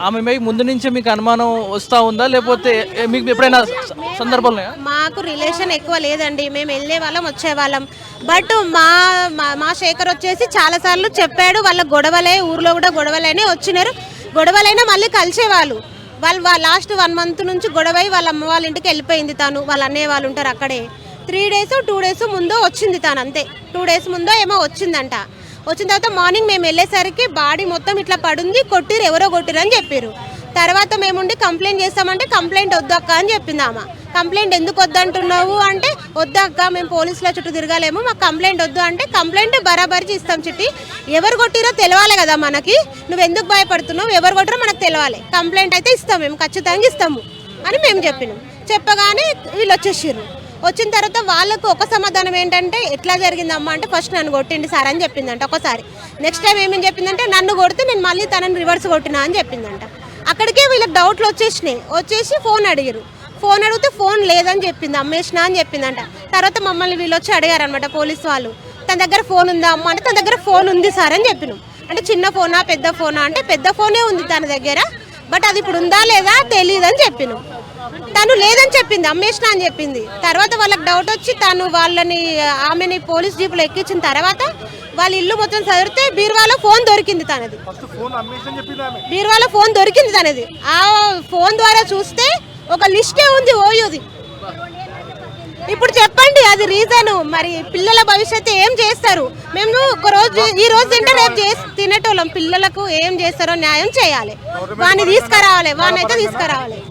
ఆమె మీద ముందు నుంచే మీకు అనుమానం వస్తూ ఉందా, లేకపోతే మీకు ఎప్పుడైనా సందర్భాలు మాకు రిలేషన్ ఎక్కువ లేదండి, మేము వెళ్ళే వాళ్ళం వచ్చేవాళ్ళం. బట్ మా మా శేఖర్ వచ్చేసి చాలాసార్లు చెప్పాడు, వాళ్ళ గొడవలే, ఊర్లో కూడా గొడవలైనా వచ్చినారు, గొడవలైనా మళ్ళీ కలిసేవాళ్ళు. వాళ్ళు లాస్ట్ 1 month నుంచి గొడవై వాళ్ళ అమ్మ వాళ్ళ ఇంటికి వెళ్ళిపోయింది తను, వాళ్ళ అన్నయ్య వాళ్ళు ఉంటారు అక్కడే. 3 days 2 days ముందో వచ్చింది తను, అంతే 2 days ముందో ఏమో వచ్చిందంట. వచ్చిన తర్వాత మార్నింగ్ మేము వెళ్ళేసరికి బాడీ మొత్తం ఇట్లా పడుంది, కొట్టిరు, ఎవరో కొట్టిరు అని చెప్పారు. తర్వాత మేముండి కంప్లైంట్ చేస్తామంటే కంప్లైంట్ వద్దక్క అని చెప్పింది ఆమె. కంప్లైంట్ ఎందుకు వద్దంటున్నావు అంటే, వద్దక్క మేము పోలీసుల చుట్టూ తిరగాలేము, మాకు కంప్లైంట్ వద్దు అంటే, కంప్లైంట్ బరాబరికి ఇస్తాం చిట్టి, ఎవరు కొట్టిరో తెలవాలి కదా మనకి, నువ్వు ఎందుకు భయపడుతున్నావు, ఎవరు కొట్టిరో మనకు తెలవాలి, కంప్లైంట్ అయితే ఇస్తాం, మేము ఖచ్చితంగా ఇస్తాము అని మేము చెప్పినాం. చెప్పగానే వీళ్ళు వచ్చేసారు. వచ్చిన తర్వాత వాళ్ళకు ఒక సమాధానం ఏంటంటే, ఎట్లా జరిగిందమ్మా అంటే, ఫస్ట్ నన్ను కొట్టిండి సార్ అని చెప్పిందంట ఒకసారి. నెక్స్ట్ టైం ఏమేమి చెప్పిందంటే, నన్ను కొడితే నేను మళ్ళీ తనని రివర్స్ కొట్టినా అని చెప్పిందంట. అక్కడికే వీళ్ళకి డౌట్లు వచ్చేసి ఫోన్ అడిగారు. ఫోన్ అడిగితే ఫోన్ లేదని చెప్పింది, అమ్మేసినా అని చెప్పిందంట. తర్వాత మమ్మల్ని వీళ్ళు వచ్చి అడిగారు అనమాట పోలీసు వాళ్ళు, తన దగ్గర ఫోన్ ఉందా అమ్మ అంటే, తన దగ్గర ఫోన్ ఉంది సార్ అని చెప్పినాం. అంటే చిన్న ఫోనా పెద్ద ఫోనా అంటే, పెద్ద ఫోనే ఉంది తన దగ్గర, బట్ అది ఇప్పుడు ఉందా లేదా తెలియదు అని చెప్పినాం. తను లేదని చెప్పింది, అమ్మేసినా అని చెప్పింది. తర్వాత వాళ్ళకి డౌట్ వచ్చి తను ఆమెని పోలీస్ జీపులో ఎక్కించిన తర్వాత వాళ్ళ ఇల్లు మొత్తం చదివితే బీరువాలో ఫోన్ దొరికింది తనది, బీరువాలో ఫోన్ దొరికింది తనది. ఆ ఫోన్ ద్వారా చూస్తే ఒక లిస్టే ఉంది ఓయోది. ఇప్పుడు చెప్పండి అది రీజన్, మరి పిల్లల భవిష్యత్తు ఏం చేస్తారు? మేము ఒక రోజు ఈ రోజు తింటే రేపు తినేటోళ్ళం, పిల్లలకు ఏం చేస్తారో న్యాయం చేయాలి, వాడిని తీసుకురావాలి, వాడిని అయితే తీసుకురావాలి.